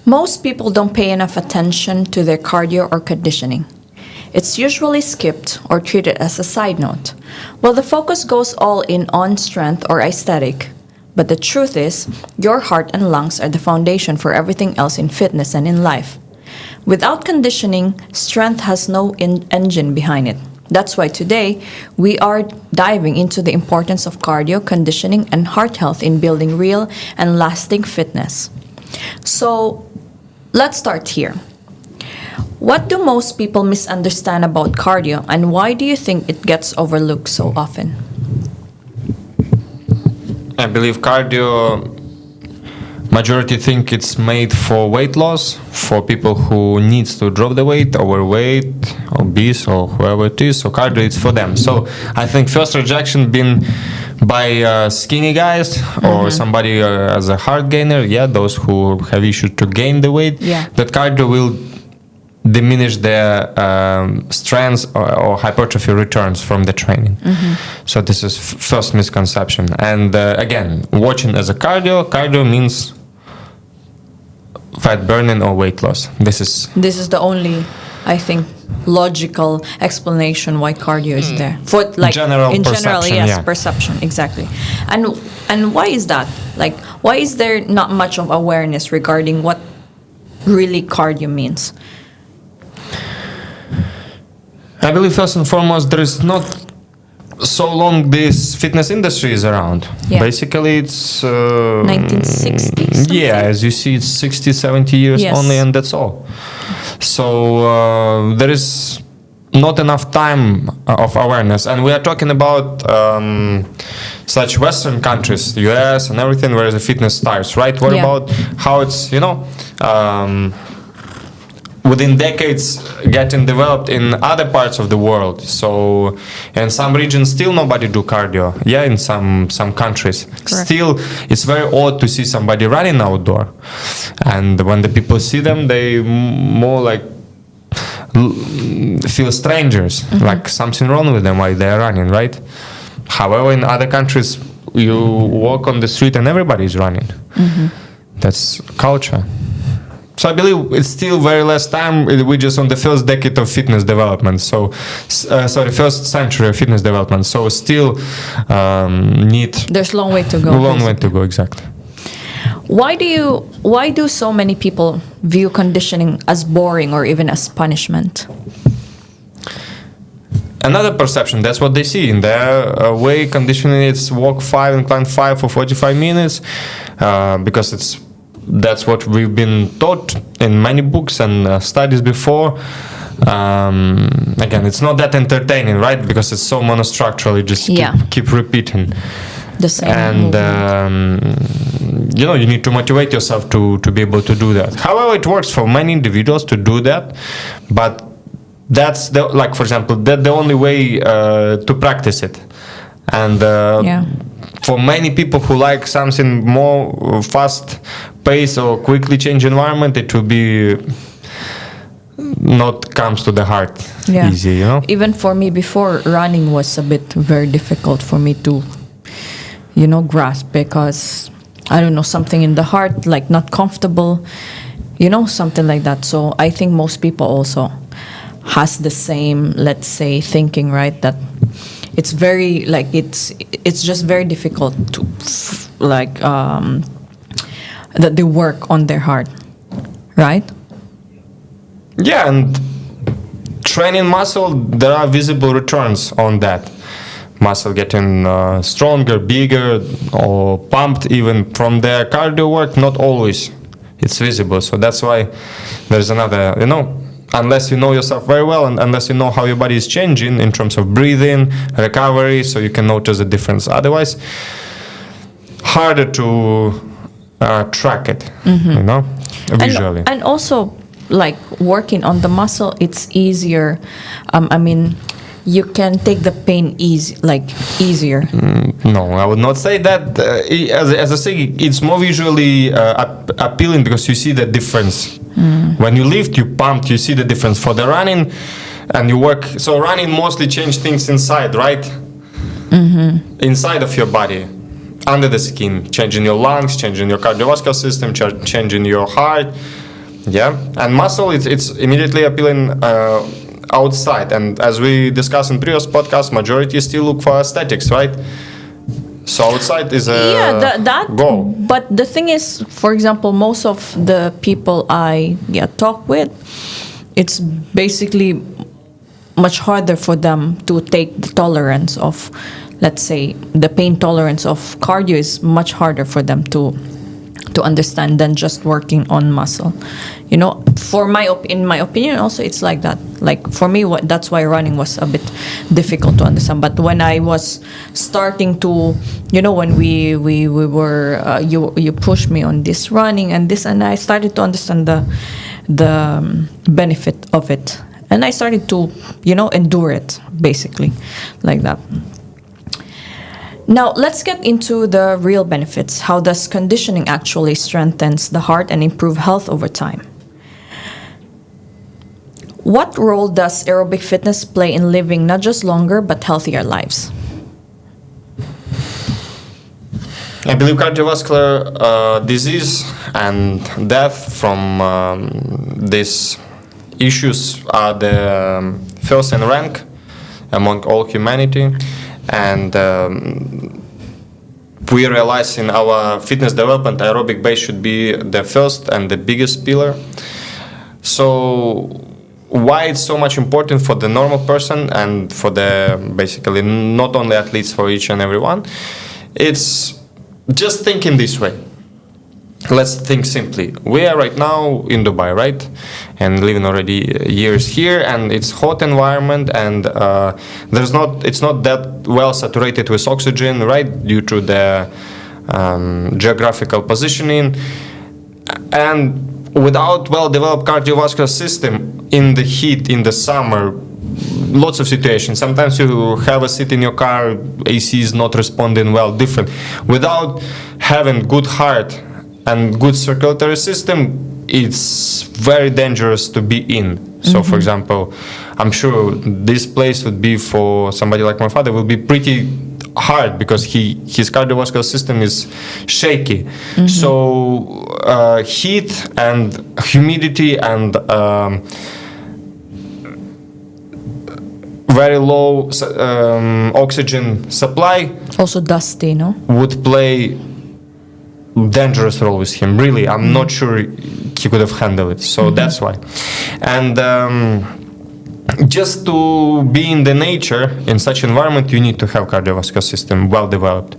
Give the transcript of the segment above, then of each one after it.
Most people don't pay enough attention to their cardio or conditioning. It's usually skipped or treated as a side note, while the focus goes all in on strength or aesthetic. But the truth is, your heart and lungs are the foundation for everything else in fitness and in life. Without conditioning, strength has no engine behind it. That's why today, we are diving into the importance of cardio, conditioning, and heart health in building real and lasting fitness. So, let's start here. What do most people misunderstand about cardio, and why do you think it gets overlooked so often? I believe cardio, majority think it's made for weight loss, for people who needs to drop the weight, overweight, obese, or whoever it is. So cardio is for them. So I think first rejection been by skinny guys or somebody as a heart gainer. Yeah, those who have issues to gain the weight. Yeah. That cardio will diminish their strength or hypertrophy returns from the training. So this is first misconception. And again, watching as a cardio means fat burning or weight loss. This is the only, I think, logical explanation why cardio is there. For like general perception, yes, yeah. Perception, exactly. And why is that? Like, why is there not much of awareness regarding what really cardio means? I believe first and foremost there is not so long this fitness industry is around. Yeah. Basically it's 1960s. yeah, as you see it's 60, 70 years Yes. only, and that's all. So there is not enough time of awareness, and we are talking about such Western countries, US and everything, where the fitness starts, right? What Yeah. about how it's, within decades getting developed in other parts of the world. So in some regions still nobody do cardio. Yeah, in some countries. Correct. Still it's very odd to see somebody running outdoor. And when the people see them, they more like feel strangers, like something wrong with them while they're running, right? However, in other countries you walk on the street and everybody is running. That's culture. So I believe it's still very less time. We're just on the first decade of fitness development. So, first century of fitness development. So still need. There's a long way to go. Long way to go, exactly. Why do so many people view conditioning as boring or even as punishment? Another perception, that's what they see in their way. Conditioning is walk 5 and climb 5 for 45 minutes because that's what we've been taught in many books and studies before. Again, it's not that entertaining, right? Because it's so monostructural, you just keep repeating. The same and you need to motivate yourself to be able to do that. However, it works for many individuals to do that, but that's for example, that's the only way to practice it. And for many people who like something more fast pace or quickly change environment, it will be not comes to the heart easy, Even for me, before, running was a bit very difficult for me to grasp, because I don't know, something in the heart, like not comfortable, something like that. So I think most people also has the same, let's say, thinking, right? That it's very it's just very difficult to that they work on their heart, right? Yeah, and training muscle, there are visible returns on that. Muscle getting stronger, bigger, or pumped even from their cardio work. Not always it's visible. So that's why there's another, unless you know yourself very well and unless you know how your body is changing in terms of breathing, recovery, so you can notice the difference. Otherwise, harder to track it, visually. And also, like, working on the muscle, it's easier. You can take the pain easier. No, I would not say that. As I say, it's more visually appealing because you see the difference. When you lift, you pump, you see the difference. For the running, and you work. So running mostly change things inside, right? Inside of your body, under the skin, changing your lungs, changing your cardiovascular system, changing your heart. Yeah, and muscle, it's immediately appealing outside. And as we discussed in previous podcasts, majority still look for aesthetics, right? So outside is a that goal. But the thing is, for example, most of the people I talk with, it's basically much harder for them to take the tolerance of, let's say, the pain tolerance of cardio is much harder for them to understand than just working on muscle. You know, in my opinion, also it's like that. Like for me, that's why running was a bit difficult to understand. But when I was starting to, when we were, you pushed me on this running and this, and I started to understand the benefit of it, and I started to, endure it basically, like that. Now, let's get into the real benefits. How does conditioning actually strengthens the heart and improve health over time? What role does aerobic fitness play in living not just longer but healthier lives? I believe cardiovascular disease and death from these issues are the first in rank among all humanity. And we realize in our fitness development, aerobic base should be the first and the biggest pillar. So why it's so much important for the normal person and for the basically not only athletes, for each and every one, it's just thinking this way. Let's think simply. We are right now in Dubai, right? And living already years here, and it's hot environment, and it's not that well saturated with oxygen, right? Due to the geographical positioning, and without well-developed cardiovascular system in the heat, in the summer, lots of situations. Sometimes you have a seat in your car, AC is not responding well, different. Without having good heart and good circulatory system, it's very dangerous to be in. So, for example, I'm sure this place would be for somebody like my father will be pretty hard because his cardiovascular system is shaky. So, heat and humidity and very low oxygen supply, also dusty, no? would play dangerous role with him. Really, I'm not sure he could have handled it. So that's why. And just to be in the nature in such environment, you need to have cardiovascular system well developed.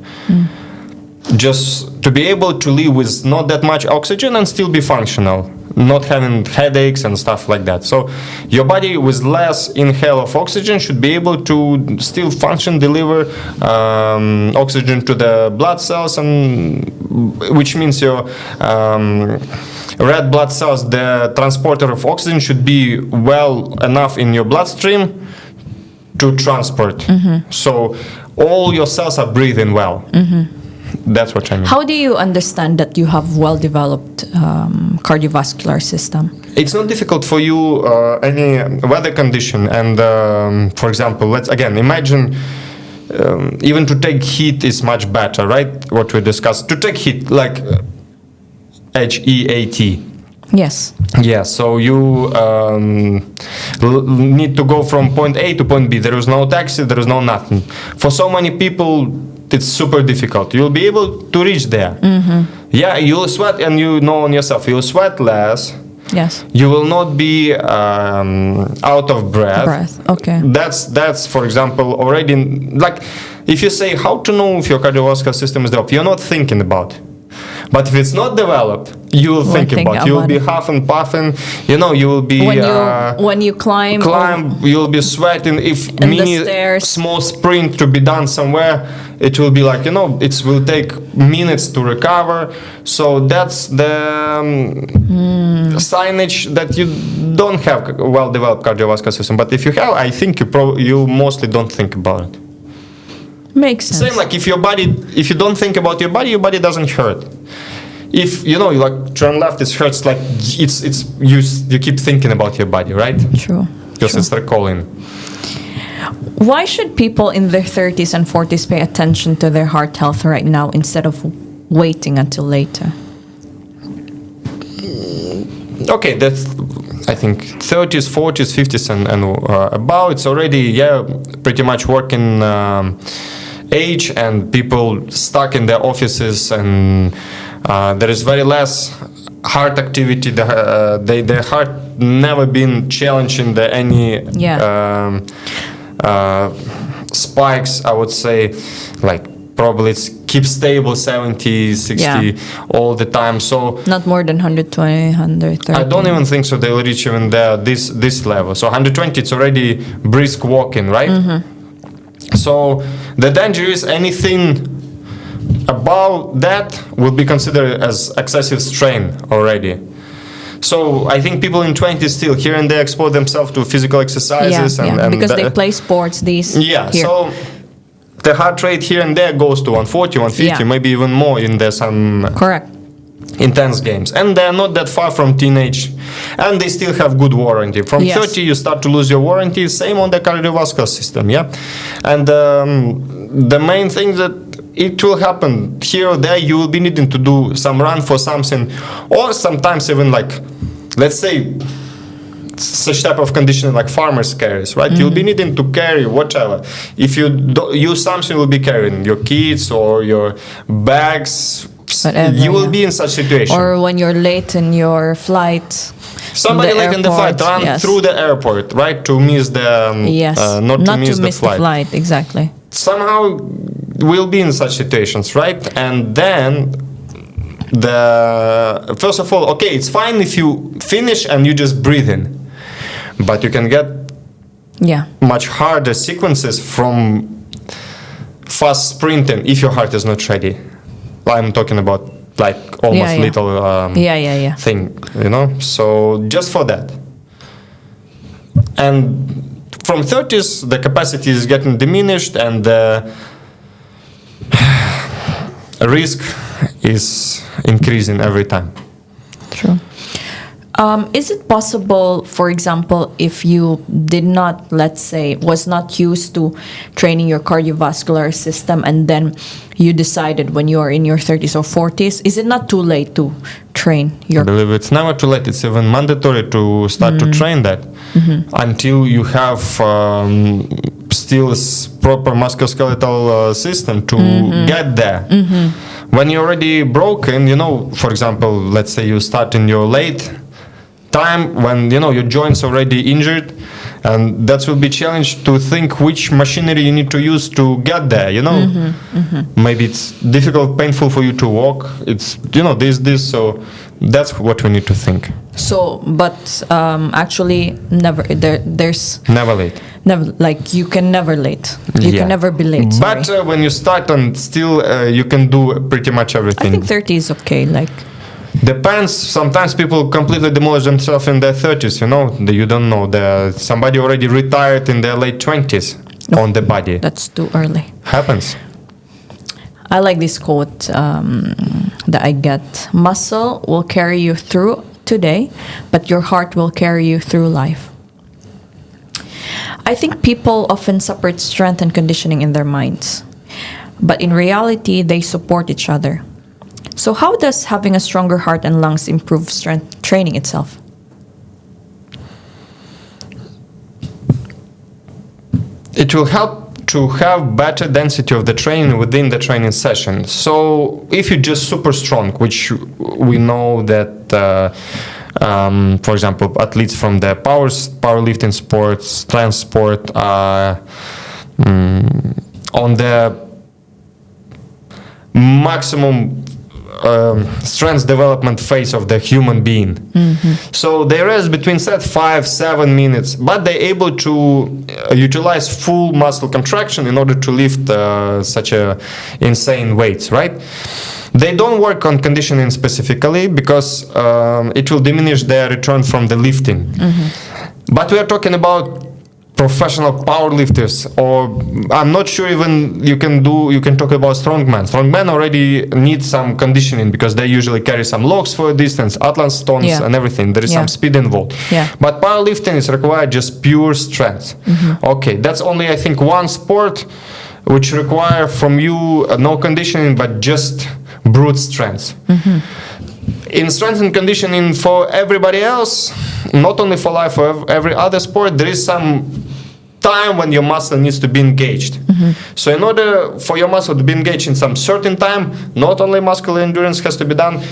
Just to be able to live with not that much oxygen and still be functional, not having headaches and stuff like that. So your body with less inhale of oxygen should be able to still function, deliver oxygen to the blood cells, and which means your red blood cells, the transporter of oxygen, should be well enough in your bloodstream to transport. So all your cells are breathing well. That's what I mean. How do you understand that you have well-developed cardiovascular system? It's not difficult for you any weather condition. And for example, let's again imagine even to take heat is much better, right? What we discussed. To take heat, like HIIT. Yes. Yeah, so you need to go from point A to point B. There is no taxi, there is no nothing. For so many people, it's super difficult. You'll be able to reach there. Yeah, you'll sweat, and you know on yourself, you'll sweat less. Yes. You will not be out of breath. Okay. That's for example already like if you say how to know if your cardiovascular system is developed, you're not thinking about it. But if it's not developed, you will think about it. You will be huffing, puffing. You know, you will be when you climb. You'll be sweating. If small sprint to be done somewhere, it will be like it will take minutes to recover. So that's the signage that you don't have a well-developed cardiovascular system. But if you have, I think you mostly don't think about it. Makes sense. Same like if you don't think about your body doesn't hurt. If you like turn left, it hurts. Like you keep thinking about your body, right? True. Because it's recalling. Why should people in their 30s and 40s pay attention to their heart health right now instead of waiting until later? okay, that's I think 30s, 40s, 50s, and above. It's already pretty much working age, and people stuck in their offices, and there is very less heart activity. Their heart never been challenged in any spikes. I would say, like probably it's keep stable 70, 60 all the time. So not more than 120, 130. I don't even think so they'll reach even this level. So 120, it's already brisk walking, right? Mm-hmm. So the danger is anything above that will be considered as excessive strain already. So I think people in 20s still here and there expose themselves to physical exercises. And because they play sports. So the heart rate here and there goes to 140, 150, maybe even more in there some intense games. And they're not that far from teenage. And they still have good warranty. From 30, you start to lose your warranty. Same on the cardiovascular system, And the main thing that it will happen here or there, you will be needing to do some run for something. Or sometimes even like, let's say, such type of conditioning like farmers carries, right? Mm-hmm. You'll be needing to carry whatever. If you use something, you'll be carrying your kids or your bags. Whatever, you will be in such situation. Or when you're late in your flight. Somebody late in the flight, run through the airport, right? To miss the not to miss the flight. Exactly. Somehow we'll be in such situations, right? And then first of all, okay, it's fine if you finish and you just breathe in. But you can get much harder sequences from fast sprinting if your heart is not ready. I'm talking about like almost little thing, So just for that. And from 30s, the capacity is getting diminished, and the risk is increasing every time. True. Is it possible, for example, if you did not, let's say, was not used to training your cardiovascular system, and then you decided when you are in your 30s or 40s, is it not too late to train your... I believe it's never too late. It's even mandatory to start to train that until you have still a proper musculoskeletal system to get there. When you're already broken, for example, let's say you start in your late time when your joints already injured, and that will be challenged to think which machinery you need to use to get there. Maybe it's difficult, painful for you to walk. It's this. So that's what we need to think. So, but actually, never there's never late. Never, like you can never late. You can never be late. Sorry. But when you start, and still you can do pretty much everything. I think 30 is okay. Like. Depends. Sometimes people completely demolish themselves in their 30s, You don't know. Somebody already retired in their late 20s on the body. That's too early. Happens. I like this quote that I get. Muscle will carry you through today, but your heart will carry you through life. I think people often separate strength and conditioning in their minds. But in reality, they support each other. So how does having a stronger heart and lungs improve strength training itself? It will help to have better density of the training within the training session. So if you're just super strong, which we know that, for example, athletes from the powerlifting sports, strength sport, on the maximum strength development phase of the human being. So they rest between 5-7 minutes, but they're able to utilize full muscle contraction in order to lift such a insane weights, right? They don't work on conditioning specifically because it will diminish their return from the lifting. But we are talking about professional powerlifters, or I'm not sure even you can talk about strongmen. Strongmen already need some conditioning because they usually carry some logs for a distance, Atlas stones and everything. There is some speed involved. But powerlifting is required just pure strength. Okay, that's only I think one sport which require from you no conditioning but just brute strength. in strength and conditioning for everybody else, not only for life, for every other sport, there is some time when your muscle needs to be engaged. So in order for your muscle to be engaged in some certain time, not only muscular endurance has to be done,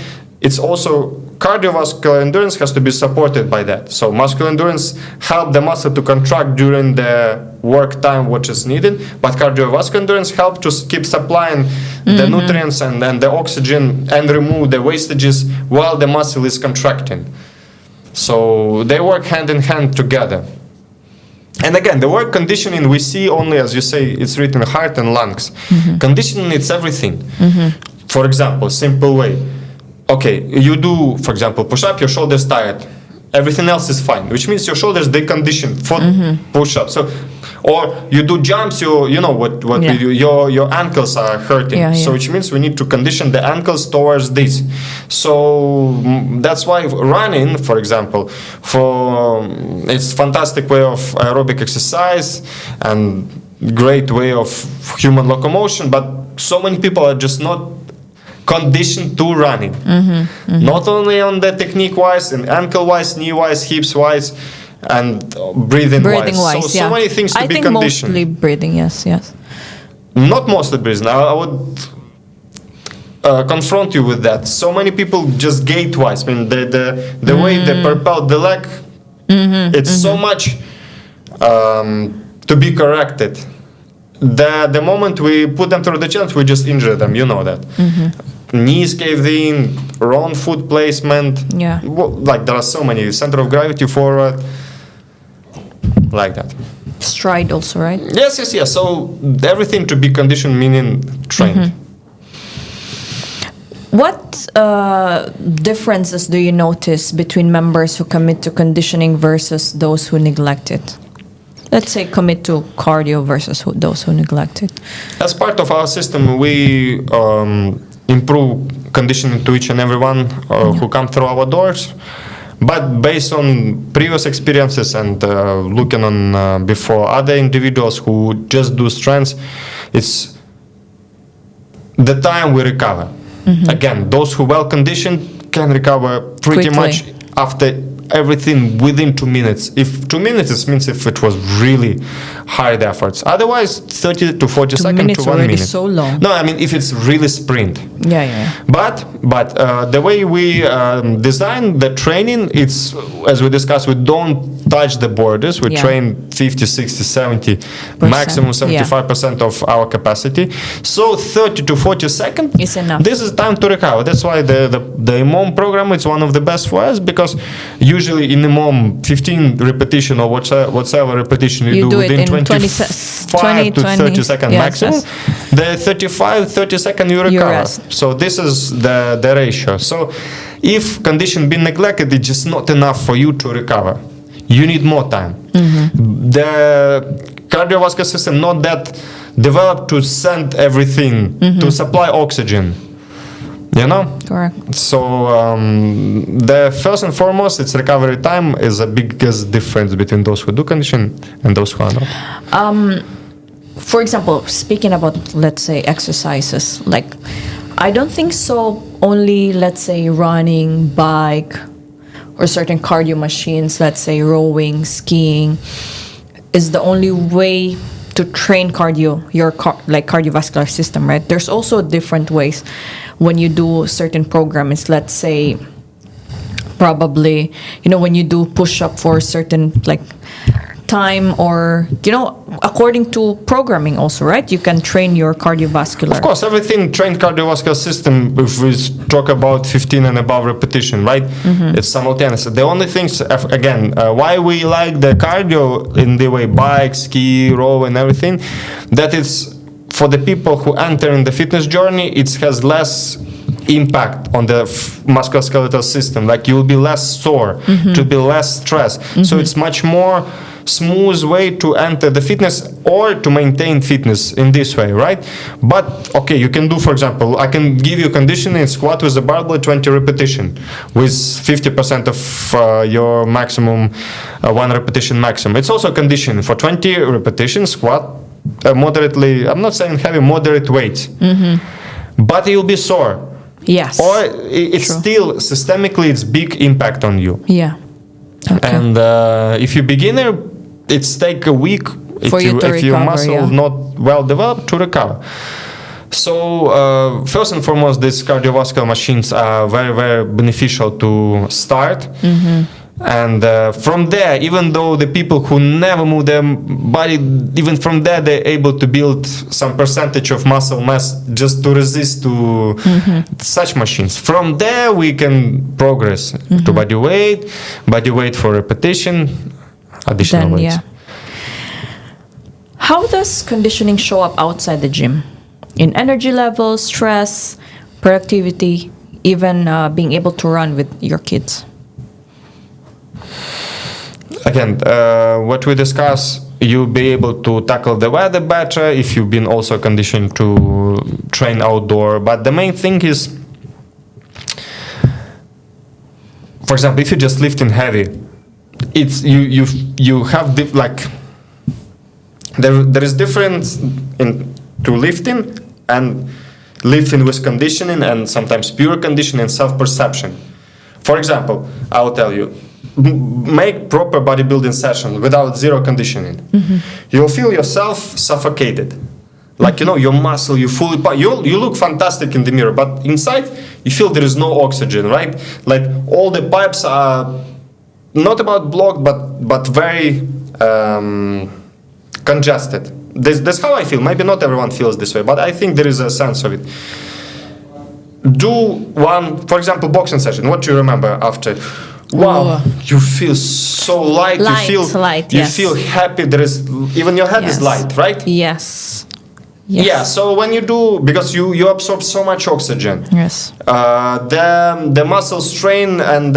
it's also cardiovascular endurance has to be supported by that. So muscular endurance help the muscle to contract during the work time which is needed, but cardiovascular endurance help to keep supplying the nutrients and the oxygen and remove the wastages while the muscle is contracting. So they work hand in hand together. And again, the word conditioning we see only, as you say, it's written heart and lungs. Conditioning, it's everything. For example, simple way. Okay, you do, for example, push-up, your shoulders tired. Everything else is fine, which means your shoulders, they conditioned for push-up. So, or you do jumps, you know what we do, your ankles are hurting. So which means we need to condition the ankles towards this. So that's why running, for example, it's fantastic way of aerobic exercise and great way of human locomotion, but so many people are just not conditioned to running. Not only on the technique wise, and ankle wise, knee wise, hips wise, and breathing wise. So many things to be conditioned. Mostly breathing, yes. Not mostly breathing. I would confront you with that. So many people just gait wise. I mean, the way they propel the leg, it's so much to be corrected. The moment we put them through the challenge, we just injure them. You know that. Knees caved in, wrong foot placement. Like there are so many. Center of gravity forward. Like that. Stride also, right? Yes. So everything to be conditioned, meaning trained. What differences do you notice between members who commit to conditioning versus those who neglect it? Let's say commit to cardio versus those who neglect it. As part of our system, we improve conditioning to each and everyone who come through our doors. But based on previous experiences and looking on before other individuals who just do strengths, it's the time we recover. Again, those who well conditioned can recover pretty much after everything within 2 minutes. If 2 minutes, it means if it was really hard efforts. Otherwise, 30 to 40 seconds to 1 minute. So long. No, I mean if it's really sprint. But the way we design the training, it's as we discussed, we don't touch the borders. We train 50, 60, 70, maximum 75% of our capacity. So 30 to 40 seconds is enough. This is time to recover. That's why the IMOM program is one of the best for us, because usually in IMOM 15 repetition or whatever repetition you do within 25 to 30 seconds maximum. The 30 seconds you recover. So this is the ratio. So if condition been neglected, it's just not enough for you to recover. You need more time. The cardiovascular system not that developed to send everything, to supply oxygen. You know? Correct. So the first and foremost, its recovery time is the biggest difference between those who do condition and those who are not. For example, speaking about, let's say, exercises, like, I don't think so only, let's say, running, bike, or certain cardio machines, let's say rowing, skiing, is the only way to train your cardiovascular system, right? There's also different ways when you do certain programs. Let's say, probably, when you do push-up for certain time, or according to programming also, right? You can train your cardiovascular. Of course, everything trained cardiovascular system, if we talk about 15 and above repetition, right? It's simultaneous. The only things, again, why we like the cardio in the way bike, ski, row and everything, that it's for the people who enter in the fitness journey, it has less impact on the musculoskeletal system. Like you'll be less sore, to be less stressed. So it's much more smooth way to enter the fitness or to maintain fitness in this way, right? But okay, you can do, for example, I can give you conditioning squat with the barbell 20 repetition with 50% of your maximum, 1 repetition maximum. It's also conditioning for 20 repetition squat, moderately, I'm not saying heavy, moderate weight, but you'll be sore. Yes. Or it's True. still systemically it's big impact on you. Yeah. Okay. And if you're beginner, it's take a week For you to if your recover, muscle yeah. not well developed to recover. So first and foremost, these cardiovascular machines are very, very beneficial to start. And from there, even though the people who never move their body, even from there, they're able to build some percentage of muscle mass just to resist to such machines. From there, we can progress to body weight for repetition, additional Then, weights. yeah. How does conditioning show up outside the gym? In energy levels, stress, productivity, even being able to run with your kids? Again, what we discuss, you'll be able to tackle the weather better if you've been also conditioned to train outdoor. But the main thing is, for example, if you're just lifting heavy, it's you have there is difference in to lifting and lifting with conditioning and sometimes pure conditioning and self-perception. For example, I'll tell you, make proper bodybuilding session without zero conditioning. You'll feel yourself suffocated. Like, your muscle, you look fantastic in the mirror, but inside you feel there is no oxygen, right? Like all the pipes are not about blocked, but very congested. That's how I feel. Maybe not everyone feels this way, but I think there is a sense of it. Do one, for example, boxing session. What do you remember after? Wow, you feel so light. You feel happy. There is even your head is light, right? Yes. Yeah. So when you do, because you absorb so much oxygen. Yes. The muscle strain and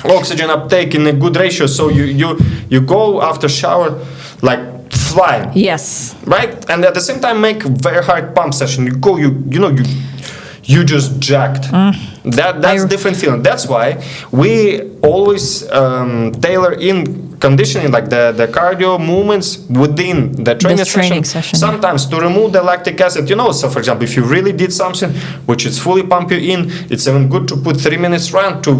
oxygen uptake in a good ratio. So you go after shower like flying. Yes. Right, and at the same time make very hard pump session. You go, you just jacked. That's different feeling. That's why we always tailor in conditioning, like the cardio movements within the training session. Sometimes to remove the lactic acid, so for example, if you really did something which is fully pump you in, it's even good to put 3 minutes run to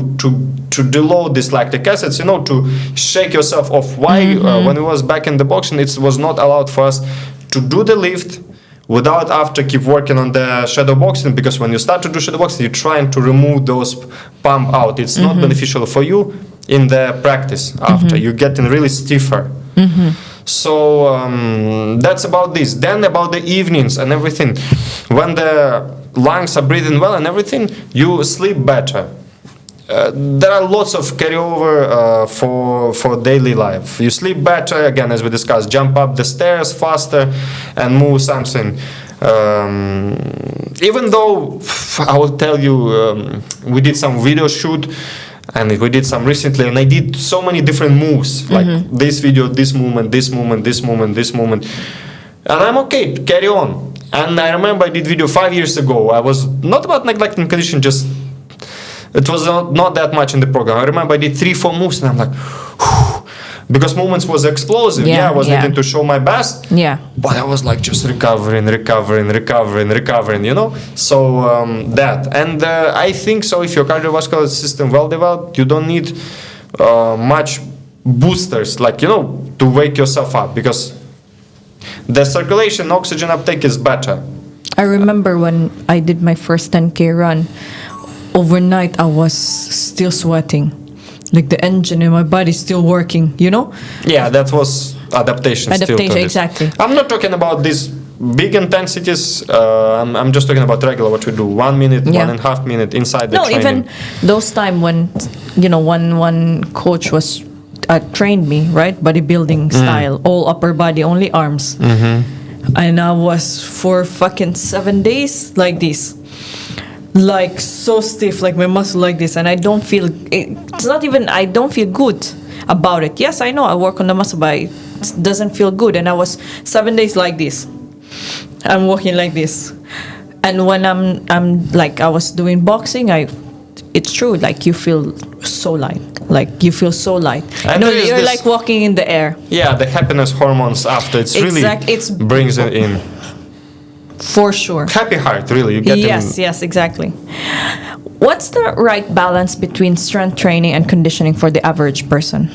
deload this lactic acids, to shake yourself off. Why when we was back in the boxing, it was not allowed for us to do the lift without after keep working on the shadow boxing, because when you start to do shadow boxing, you're trying to remove those pump out. It's not beneficial for you in the practice after. You're getting really stiffer. So that's about this. Then about the evenings and everything. When the lungs are breathing well and everything, you sleep better. There are lots of carryover for daily life. You sleep better, again, as we discussed, jump up the stairs faster and move something. Even though, I will tell you, we did some video shoot, and we did some recently, and I did so many different moves, like this video, this movement, this movement, this movement, this movement. And I'm okay, carry on. And I remember I did video 5 years ago. I was not about neglecting condition, just it was not that much in the program. I remember I did 3-4 moves, and I'm like, whew, because movements was explosive. I was needing to show my best. But I was like just recovering. So that, and I think so. If your cardiovascular system well developed, you don't need much boosters, like to wake yourself up, because the circulation, oxygen uptake is better. I remember when I did my first 10K run. Overnight, I was still sweating, like the engine in my body still working. Yeah, that was adaptation. Still to this. Exactly. I'm not talking about these big intensities. I'm just talking about regular what we do. 1 minute, 1.5 minute inside the training. Even those time when one coach was trained me, right, bodybuilding style, all upper body, only arms, and I was for fucking 7 days like this. Like so stiff, like my muscle like this, and I don't feel it's not even I don't feel good about it. Yes, I know I work on the muscle, but it doesn't feel good. And I was 7 days like this. I'm walking like this, and when I'm like I was doing boxing, it's true. Like you feel so light. Like you feel so light. You're like walking in the air. Yeah, the happiness hormones after really brings it in. For sure. happy heart, really. You get Yes, exactly. What's the right balance between strength training and conditioning for the average person?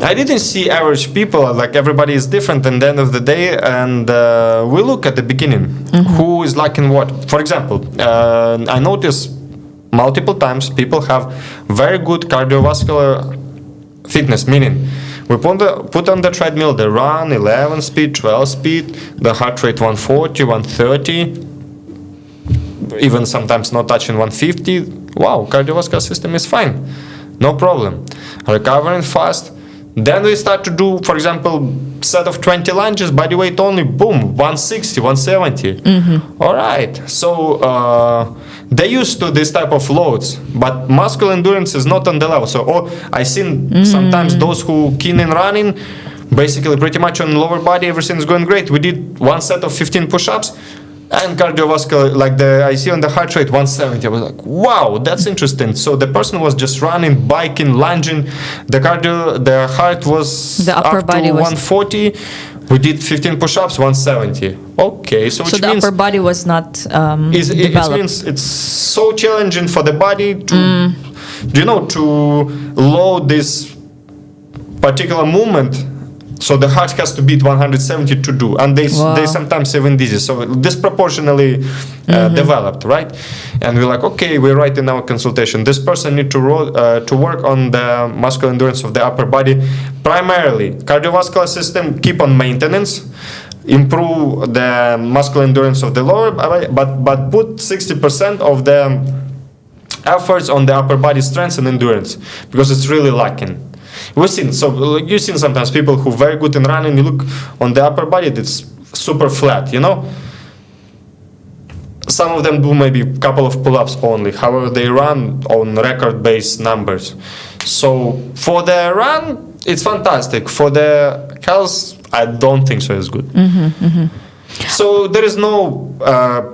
I didn't see average people, like everybody is different at the end of the day, and we look at the beginning, who is lacking what. For example, I notice multiple times people have very good cardiovascular fitness, meaning we put on the treadmill, they run 11 speed, 12 speed, the heart rate 140, 130, even sometimes not touching 150. Wow, cardiovascular system is fine, no problem, recovering fast. Then we start to do, for example, set of 20 lunges, body weight only, boom, 160, 170. All right. So they used to this type of loads, but muscle endurance is not on the level. So I seen sometimes those who keen in running, basically pretty much on lower body, everything's going great. We did one set of 15 push-ups, and cardiovascular, like I see on the heart rate 170. I was like, wow, that's interesting. So the person was just running, biking, lunging. The heart was upper up body to was 140. We did 15 push-ups, 170. Okay, so which the means upper body was not developed. it means it's so challenging for the body to, to load this particular movement. So the heart has to beat 170 to do, and they sometimes even dizzy. So disproportionately developed, right? And we're like, okay, we write in our consultation, this person need to work on the muscular endurance of the upper body, primarily cardiovascular system, keep on maintenance, improve the muscular endurance of the lower body, but put 60% of the efforts on the upper body strength and endurance, because it's really lacking. You've seen sometimes people who are very good in running, you look on the upper body, it's super flat, Some of them do maybe a couple of pull-ups only. However, they run on record-based numbers. So for the run, it's fantastic. For the health, I don't think so it's good. So there is no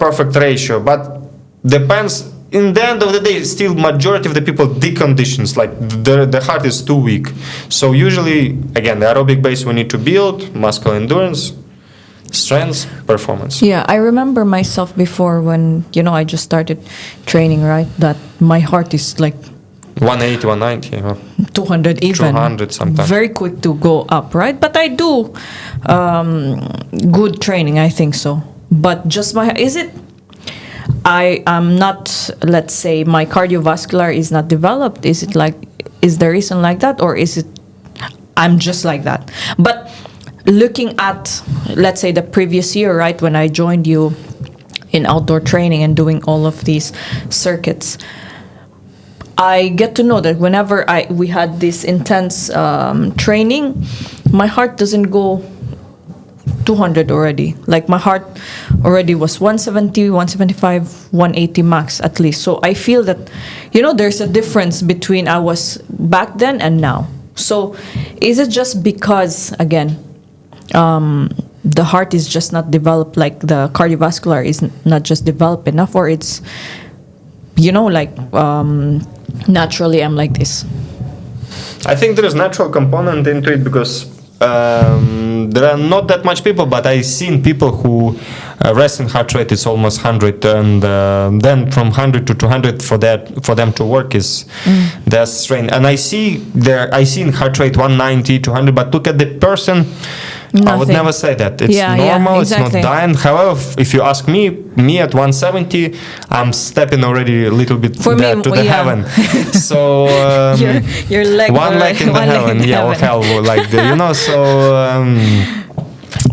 perfect ratio, but depends. In the end of the day, still majority of the people deconditions, like the heart is too weak. So usually, again, the aerobic base we need to build, muscular endurance, strength, performance. Yeah, I remember myself before when, I just started training, right? That my heart is like 180, 190. 200 even. 200 sometimes. Very quick to go up, right? But I do good training, I think so. But just I am not, let's say, my cardiovascular is not developed. Is the reason like that, or is it I'm just like that? But looking at, let's say, the previous year, right, when I joined you in outdoor training and doing all of these circuits, I get to know that whenever we had this intense training, my heart doesn't go 200 already. Like my heart already was 170, 175, 180 max at least. So I feel that, there's a difference between I was back then and now. So is it just because, again, the heart is just not developed, like the cardiovascular is not just developed enough, or it's, naturally I'm like this? I think there is natural component into it because there are not that much people, but I've seen people who resting heart rate is almost 100, and then from 100 to 200 for them to work is their strain. And I see heart rate 190, 200, but look at the person. Nothing. I would never say that. It's normal, exactly. It's not dying. However, if you ask me at 170, I'm stepping already a little bit to the heaven. So your leg, one leg in the heaven, or hell, like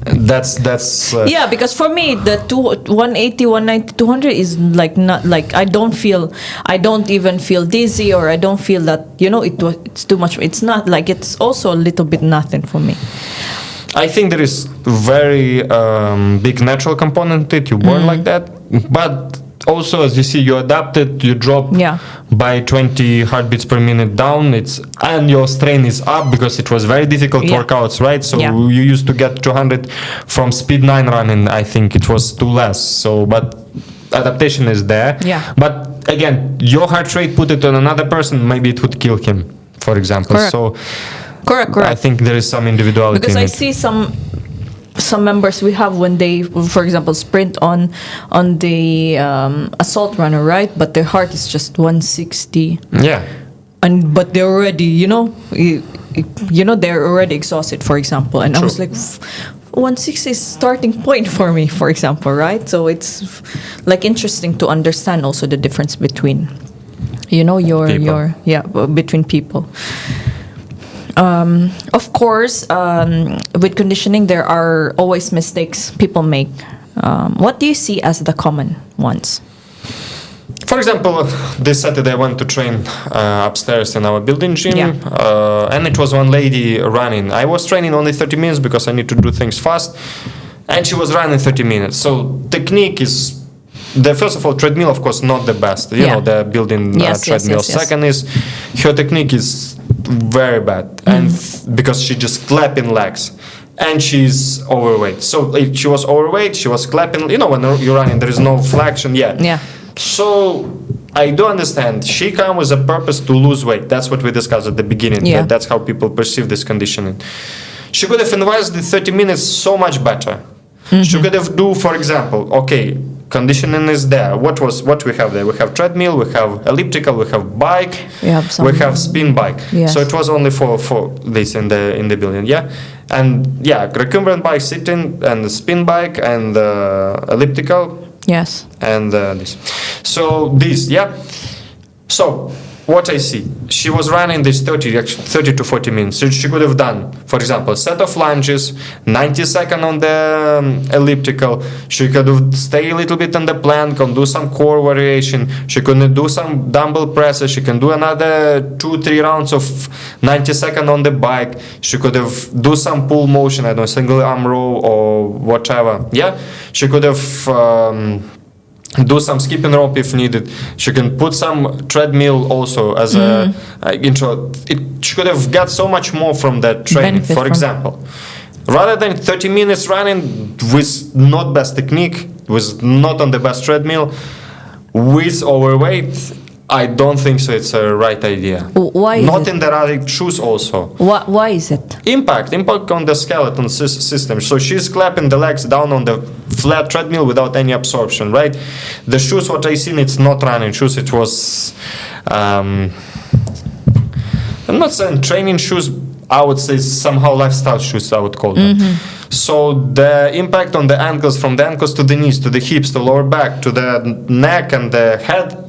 that's yeah, because for me the 180, 190, 200 is like not like I don't even feel dizzy, or I don't feel that it's too much. It's not like, it's also a little bit nothing for me. I think there is very big natural component to it. You're born like that, but also, as you see, you adapted. You drop by 20 heartbeats per minute down. And your strain is up because it was very difficult workouts, right? So you used to get 200 from speed 9 running. I think it was too less. So, but adaptation is there. Yeah. But again, your heart rate, put it on another person, maybe it would kill him, for example. Correct. So. Correct. I think there is some individuality because in I it. see some some members we have when they, for example, sprint on the assault runner, right? But their heart is just 160. Yeah. But they're already, they're already exhausted, for example. And I was like, 160 is starting point for me, for example, right? So it's like interesting to understand also the difference between, between people. Of course, with conditioning, there are always mistakes people make. What do you see as the common ones? For example, this Saturday I went to train upstairs in our building gym, and it was one lady running. I was training only 30 minutes because I need to do things fast, and she was running 30 minutes. So technique is, first of all, treadmill, of course, not the best. The building treadmill. Yes. Second is, her technique is very bad, and because she just clapping legs. And she's overweight. So if she was overweight, she was clapping. When you're running, there is no flexion yet. Yeah. So I do understand. She came with a purpose to lose weight. That's what we discussed at the beginning. Yeah. That's how people perceive this conditioning. She could have invested the 30 minutes so much better. She could have for example, okay, conditioning is there. What we have there? We have treadmill, we have elliptical, we have bike, we have spin bike. Yes. So it was only for this in the building, and recumbent bike, sitting, and the spin bike, and elliptical. Yes. And this. So this, So what I see, she was running this 30 to 40 minutes. So she could have done, for example, a set of lunges, 90 seconds on the elliptical. She could have stay a little bit on the plank and do some core variation. She could do some dumbbell presses. She can do another 2-3 rounds of 90 seconds on the bike. She could have do some pull motion, I don't know, single arm row or whatever. She could have do some skipping rope if needed. She can put some treadmill also as a intro. She could have got so much more from that training. For example, rather than 30 minutes running with not best technique, with not on the best treadmill, with overweight, I don't think so. It's a right idea. Why? Not in the right shoes also. Why is it? Impact on the skeleton system. So she's clapping the legs down on the flat treadmill without any absorption, right? The shoes, what I seen, it's not running shoes. It was, I'm not saying training shoes. I would say somehow lifestyle shoes. I would call them. So the impact on the ankles, from the ankles to the knees, to the hips, to lower back, to the neck and the head,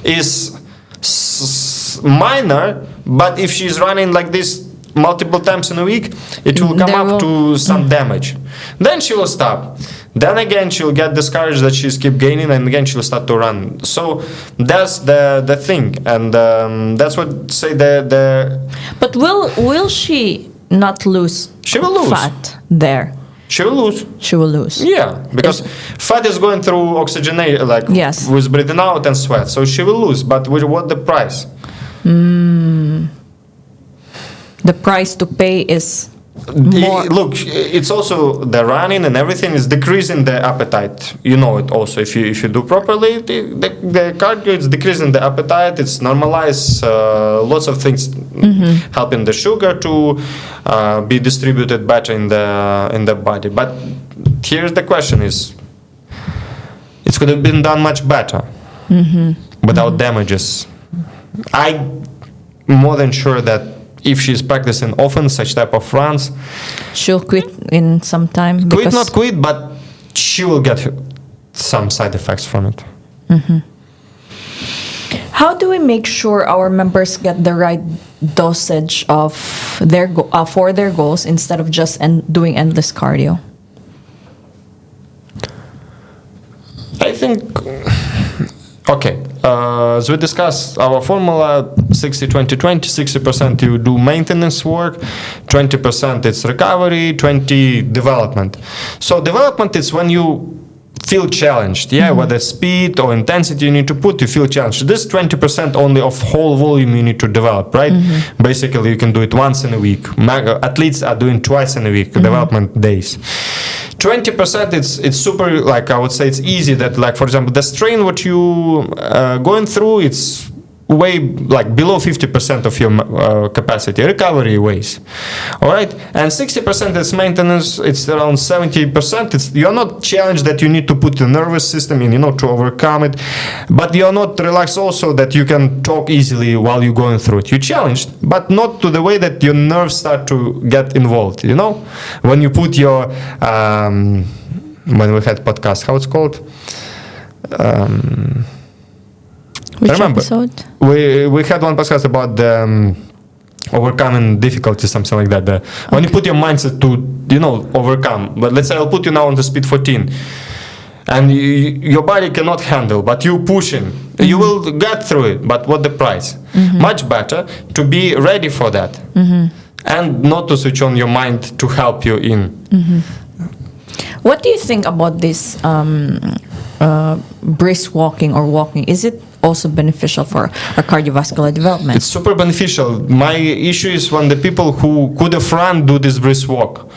is minor, but if she's running like this multiple times in a week, it will come up to some damage. Then she will stop. Then again, she'll get discouraged that she's keep gaining, and again she'll start to run. So that's the thing, and that's what say the. But will she not lose? She will lose fat there. She will lose. She will lose. Yeah, because fat is going through oxygenation, with breathing out and sweat. So she will lose, but with what the price? The price to pay is more. Look, it's also the running and everything is decreasing the appetite. You know it also. If you do properly, the cardio is decreasing the appetite. It's normalize lots of things, helping the sugar to be distributed better in the body. But here's the question: is it could have been done much better without damages. I'm more than sure that if she's practicing often such type of runs, she'll quit in some time. Not quit, but she will get some side effects from it. How do we make sure our members get the right dosage of their for their goals instead of just doing endless cardio? I think, okay, as we discussed, our formula 60-20-20, 60% you do maintenance work, 20% it's recovery, 20% development. So development is when you feel challenged, whether speed or intensity you need to put, you feel challenged. This 20% only of whole volume you need to develop, right? Basically you can do it once in a week. Athletes are doing twice in a week, development days. 20% it's super, I would say it's easy that, for example, the strain what you going through, it's way like below 50% of your capacity, recovery weighs. All right, and 60% is maintenance. It's around 70%. You're not challenged that you need to put the nervous system in, to overcome it, but you're not relaxed also that you can talk easily while you're going through it. You're challenged, but not to the way that your nerves start to get involved. When you put your when we had podcast, how it's called? Which remember, episode? We had one podcast about the overcoming difficulties, something like that. When you put your mindset to, overcome. But let's say I'll put you now on the speed 14. And your body cannot handle, but you pushing. You will get through it, but what the price? Much better to be ready for that. And not to switch on your mind to help you in. What do you think about this brisk walking or walking? Is it also beneficial for our cardiovascular development? It's super beneficial. My issue is when the people who could have run do this brisk walk.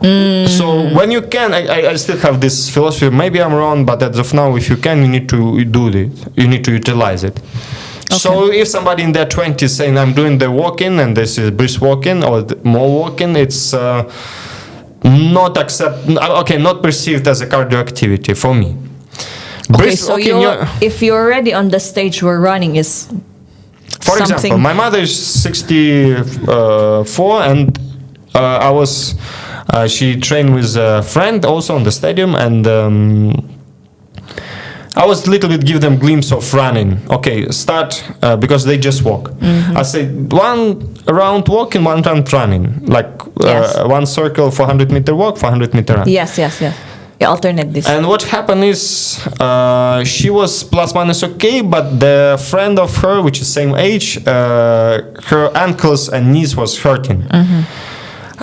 So when you can, I still have this philosophy, maybe I'm wrong, but as of now, if you can, you need to do it. You need to utilize it. Okay. So if somebody in their 20s saying, I'm doing the walking, and this is brisk walking or more walking, it's not perceived as a cardio activity for me. Okay, so if you're already on the stage where running is for example, my mother is 64 and she trained with a friend also on the stadium, and I was a little bit give them glimpse of running. Okay, start because they just walk. I say one round walking, one round running, like one circle, 400-meter walk, 400-meter run. Yes. You alternate this. And what happened is she was plus minus okay, but the friend of her, which is same age, her ankles and knees was hurting.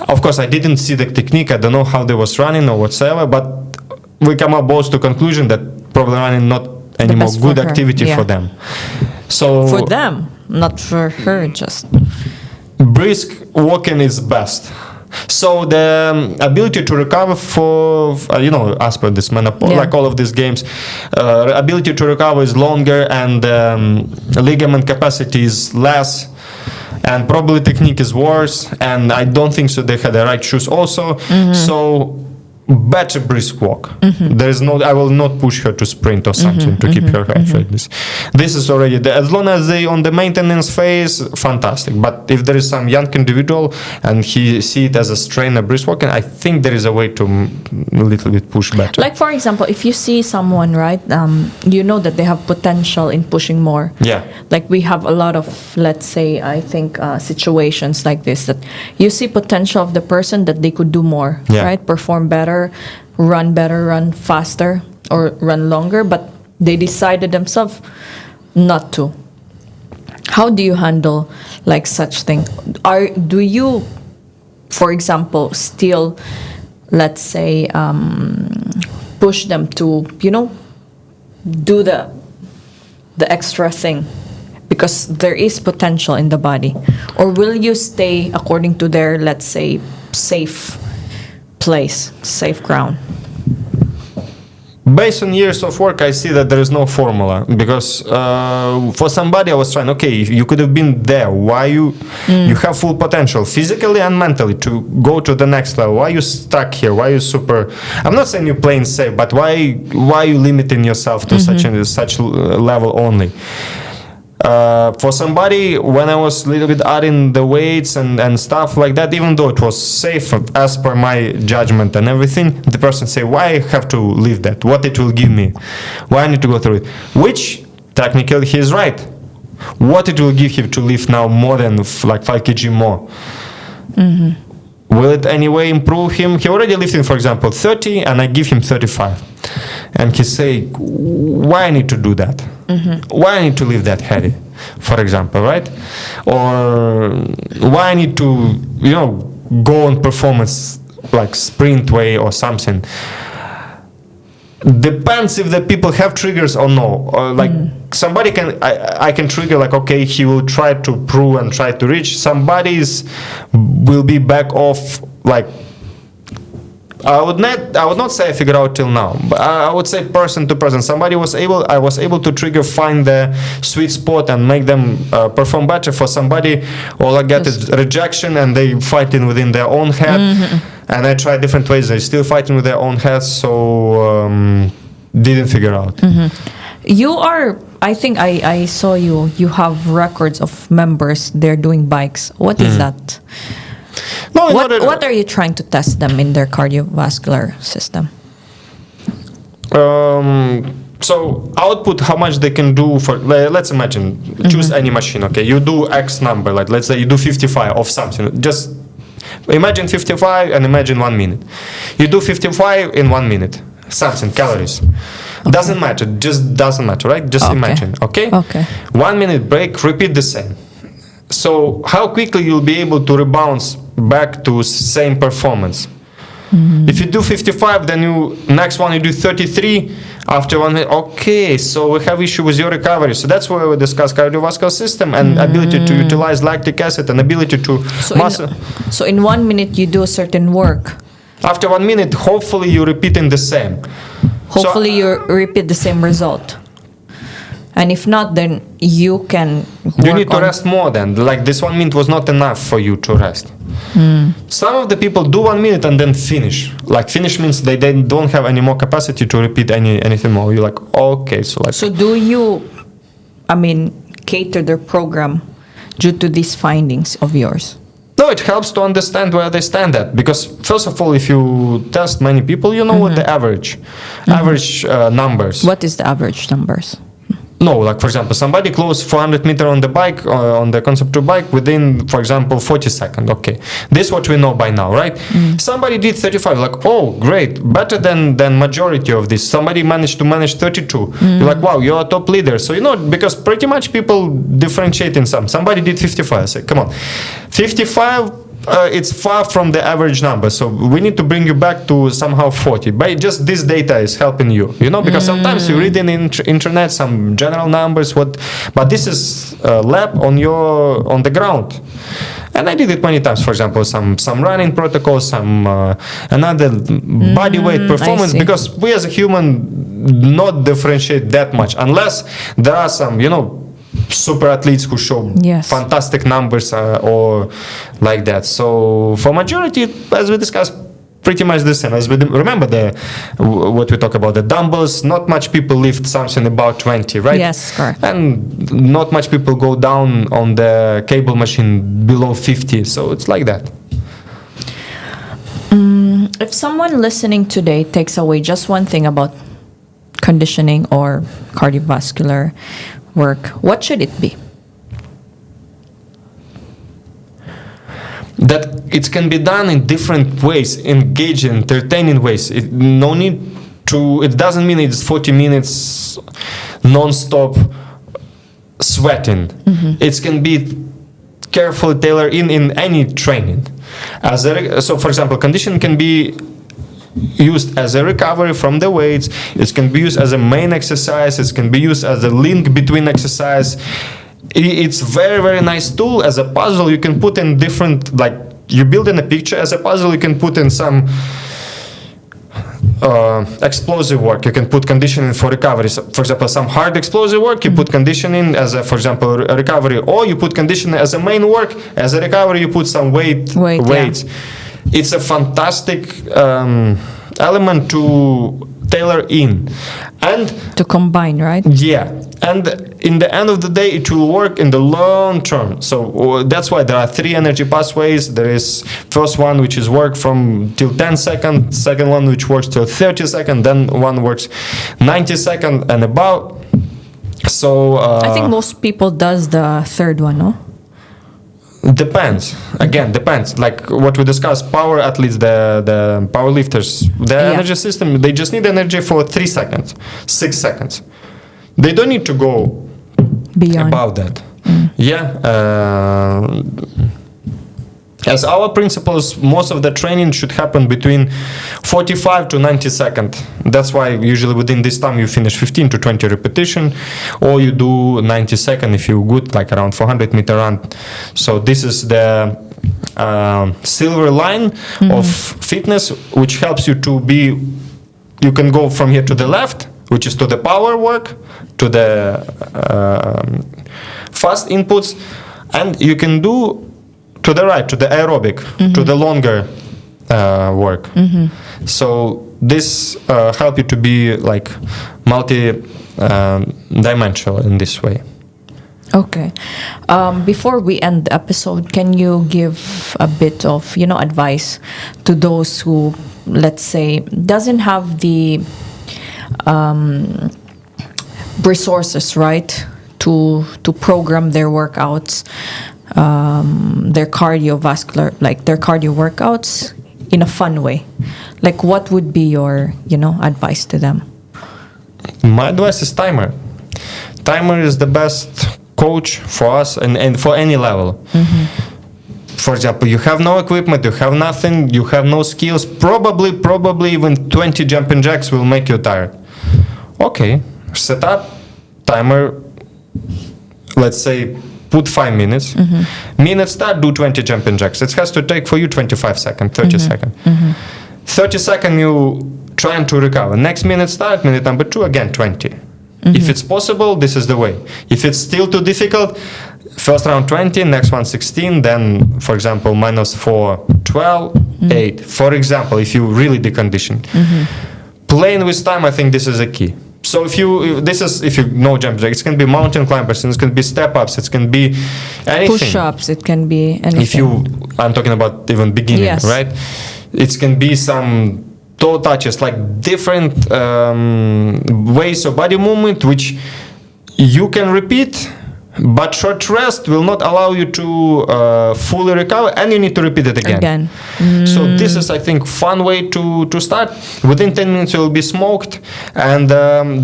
Of course, I didn't see the technique. I don't know how they was running or whatsoever, but we come up both to conclusion that probably running not anymore good activity for them. So for them, not for her, just brisk walking is best. So the ability to recover for, as per this menopause, like all of these games, ability to recover is longer, and ligament capacity is less, and probably technique is worse, and I don't think so they had the right shoes also. So better brisk walk. There is I will not push her to sprint or something to keep her health like this. This is already as long as they on the maintenance phase, fantastic. But if there is some young individual and he see it as a strain of brisk walking, I think there is a way to a little bit push better. Like for example, if you see someone, right, you know that they have potential in pushing more. Yeah. Like we have a lot of, let's say, I think situations like this that you see potential of the person that they could do more, right? Perform better, run faster, or run longer, but they decided themselves not to. How do you handle like such thing? Do you, for example, still, let's say, push them to, do the extra thing because there is potential in the body, or will you stay according to their, let's say, safe place, safe ground? Based on years of work, I see that there is no formula, because for somebody I was trying, okay, you could have been there. Why you have full potential physically and mentally to go to the next level? Why you stuck here? Why you super? I'm not saying you're playing safe, but why you limiting yourself to such level only? For somebody, when I was a little bit adding the weights and stuff like that, even though it was safe as per my judgment and everything, the person say, why I have to leave that? What it will give me? Why I need to go through it? Which, technically, he is right. What it will give him to lift now more than like 5 kg more? Will it anyway improve him? He already lifting, for example, 30, and I give him 35. And he say, why I need to do that? Why I need to lift that heavy, for example, right? Or why I need to, go on performance like sprint way or something. Depends if the people have triggers or no. Or like somebody I can trigger like, okay, he will try to prove and try to reach. Somebody's will be back off like I would not say I figured out till now, but I would say person to person. I was able to find the sweet spot and make them perform better. For somebody, all I get is rejection, and they fighting within their own head. And I tried different ways. They're still fighting with their own heads, so didn't figure out. You are, I think I saw you have records of members, they're doing bikes. What is that? No, what are you trying to test them in their cardiovascular system? So output, how much they can do for, let's imagine, choose any machine, okay? You do X number, like let's say you do 55 of something. Just imagine 55 and imagine 1 minute. You do 55 in 1 minute, something, calories. Okay. Doesn't matter, just doesn't matter, right? Just imagine, okay? 1 minute break, repeat the same. So how quickly you'll be able to rebound back to same performance? If you do 55, then next one you do 33 after 1 minute. Okay, so we have issue with your recovery. So that's where we discuss cardiovascular system and ability to utilize lactic acid and ability to muscle. So in 1 minute you do a certain work. After 1 minute, hopefully you're repeating the same. Hopefully you repeat the same result. And if not, then you can You need to rest more then. Like this 1 minute was not enough for you to rest. Some of the people do 1 minute and then finish. Like finish means they don't have any more capacity to repeat anything more. You're like, okay, so like. So do you, cater their program due to these findings of yours? No, it helps to understand where they stand at. Because first of all, if you test many people, you know what the average numbers. What is the average numbers? No, like for example, somebody closed 400 meters on the bike, on the concept 2 bike within, for example, 40 seconds. Okay, this is what we know by now, right? Somebody did 35, like, oh, great, better than majority of this. Somebody managed to manage 32. You're like, wow, you're a top leader. So, because pretty much people differentiate in some. Somebody did 55. I say, come on, 55. It's far from the average number, so we need to bring you back to somehow 40. But just this data is helping you, because sometimes you read in internet some general numbers, but this is lab on the ground. And I did it many times. For example, some running protocols, some another body weight performance, because we as a human not differentiate that much unless there are some, super athletes who show fantastic numbers or like that. So for majority, as we discussed, pretty much the same. As we remember what we talk about, the dumbbells, not much people lift something about 20, right? Yes, correct. And not much people go down on the cable machine below 50. So it's like that. If someone listening today takes away just one thing about conditioning or cardiovascular work, what should it be? That it can be done in different ways, engaging, entertaining ways. It doesn't mean it's 40 minutes non-stop sweating. It can be carefully tailored in any training. So for example, conditioning can be used as a recovery from the weights. It can be used as a main exercise. It can be used as a link between exercise. It's very, very nice tool. As a puzzle, you can put in different, like you build in a picture. As a puzzle, you can put in some explosive work. You can put conditioning for recovery. So, for example, some hard explosive work, you put conditioning as a, for example, a recovery, or you put conditioning as a main work. As a recovery, you put some weights. Yeah. It's a fantastic element to tailor in and to combine, right? Yeah, and in the end of the day, it will work in the long term. So that's why there are 3 energy pathways. There is first one which is work from till 10 seconds, second one which works till 30 seconds, then one works 90 seconds and above. So I think most people does the third one, no? Depends. Again, depends. Like what we discussed, power athletes, the power lifters, their energy system, they just need energy for 3 seconds, 6 seconds. They don't need to go beyond about that. As our principles, most of the training should happen between 45 to 90 seconds. That's why usually within this time you finish 15 to 20 repetition, or you do 90 seconds if you're good, like around 400 meter run. So this is the silver line of fitness, which helps you to be. You can go from here to the left, which is to the power work, to the fast inputs, and you can do to the right, to the aerobic, to the longer work. So this help you to be like multi-dimensional in this way. Okay. Before we end the episode, can you give a bit of, advice to those who, let's say, doesn't have the resources, right, to program their workouts, their cardiovascular, like their cardio workouts in a fun way? Like, what would be your, advice to them? My advice is timer. Timer is the best coach for us and for any level. For example, you have no equipment, you have nothing, you have no skills, probably even 20 jumping jacks will make you tired. Okay, set up timer, let's say put 5 minutes. Minute start, do 20 jumping jacks. It has to take for you 25 seconds, 30 seconds. 30 seconds you trying to recover. Next minute start, minute number 2, again 20. If it's possible, this is the way. If it's still too difficult, first round 20, next one 16, then, for example, -4, 12, 8. For example, if you really decondition. Playing with time, I think this is a key. So if you know jump jacks, it can be mountain climbers, it can be step ups, it can be anything. Push-ups, it can be anything. I'm talking about even beginning, Yes. right? It can be some toe touches, like different ways of body movement which you can repeat, but short rest will not allow you to fully recover, and you need to repeat it again. So this is, I think, fun way to start. Within 10 minutes you will be smoked, and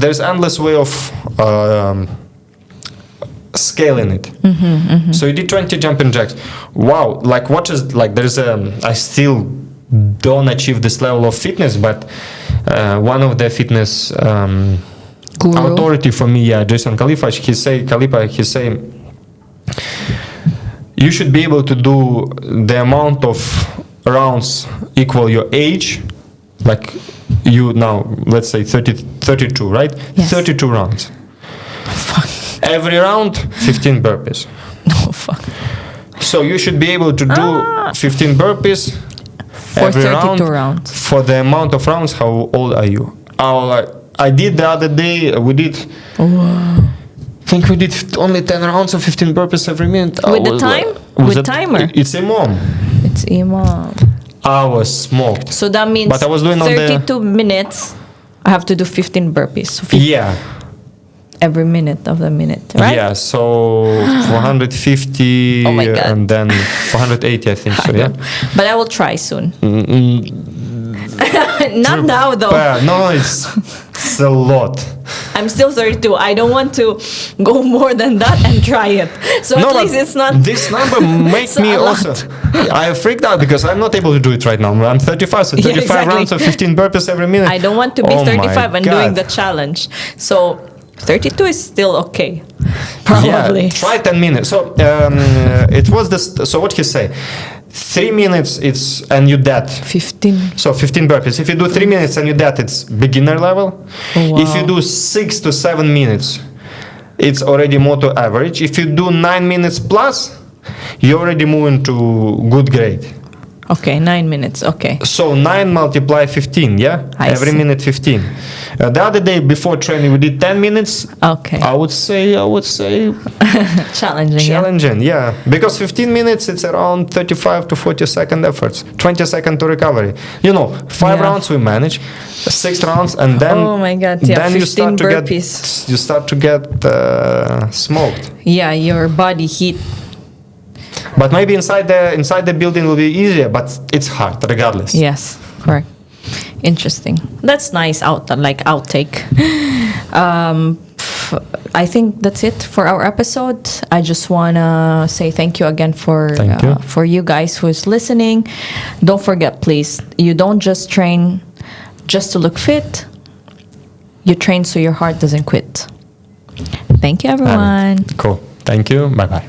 there's endless way of scaling it. So you did 20 jumping jacks. Wow, like what is, like there's I still don't achieve this level of fitness, but one of the fitness authority for me, Jason Khalifa, he say you should be able to do the amount of rounds equal your age, like you now, let's say 32, right? Yes. 32 rounds. Fuck. Every round, 15 burpees. No, fuck. So you should be able to do 15 burpees For every 32 round rounds. for the amount of rounds. How old are you? I did the other day, we did, I think we did only 10 rounds of 15 burpees every minute. With the time? With timer? It's imam. It's imam. I was smoked. So that means But I was doing 32 minutes, I have to do 15 burpees. So Yeah. every minute of the minute, right? Yeah, so 450 Oh my God. and then 480, I think so, yeah. But I will try soon. Not now, though. No, it's a lot. I'm still 32. I don't want to go more than that and try it. So at least it's not. This number makes It's me a also. I freaked out because I'm not able to do it right now. I'm 35, so 35 exactly. rounds of 15 burpees every minute. I don't want to be Oh my 35 and God. doing the challenge. So 32 is still okay. Probably. Yeah, try 10 minutes. So it was this. So what he say? 3 minutes, and you dead. 15. So 15 burpees. If you do 3 minutes and you dead, it's beginner level. Oh, wow. If you do 6 to 7 minutes, it's already moto average. If you do 9 minutes plus, you already move into good grade. Okay, 9 minutes. Okay. So 9 multiply 15, yeah? I Every see. minute 15. The other day before training, we did 10 minutes. Okay. I would say Challenging. challenging, yeah. Because 15 minutes, it's around 35 to 40 second efforts. 20 second to recovery. 5 Yeah. rounds we manage, 6 rounds, and then Oh my God, yeah, then 15 burpees. you start to get smoked. Yeah, your body heat. But maybe inside the building will be easier, but it's hard regardless. Yes, correct. Interesting. That's nice outtake. I think that's it for our episode. I just wanna say thank you again for you guys who's listening. Don't forget, please, you don't just train just to look fit. You train so your heart doesn't quit. Thank you, everyone. Cool. Thank you. Bye bye.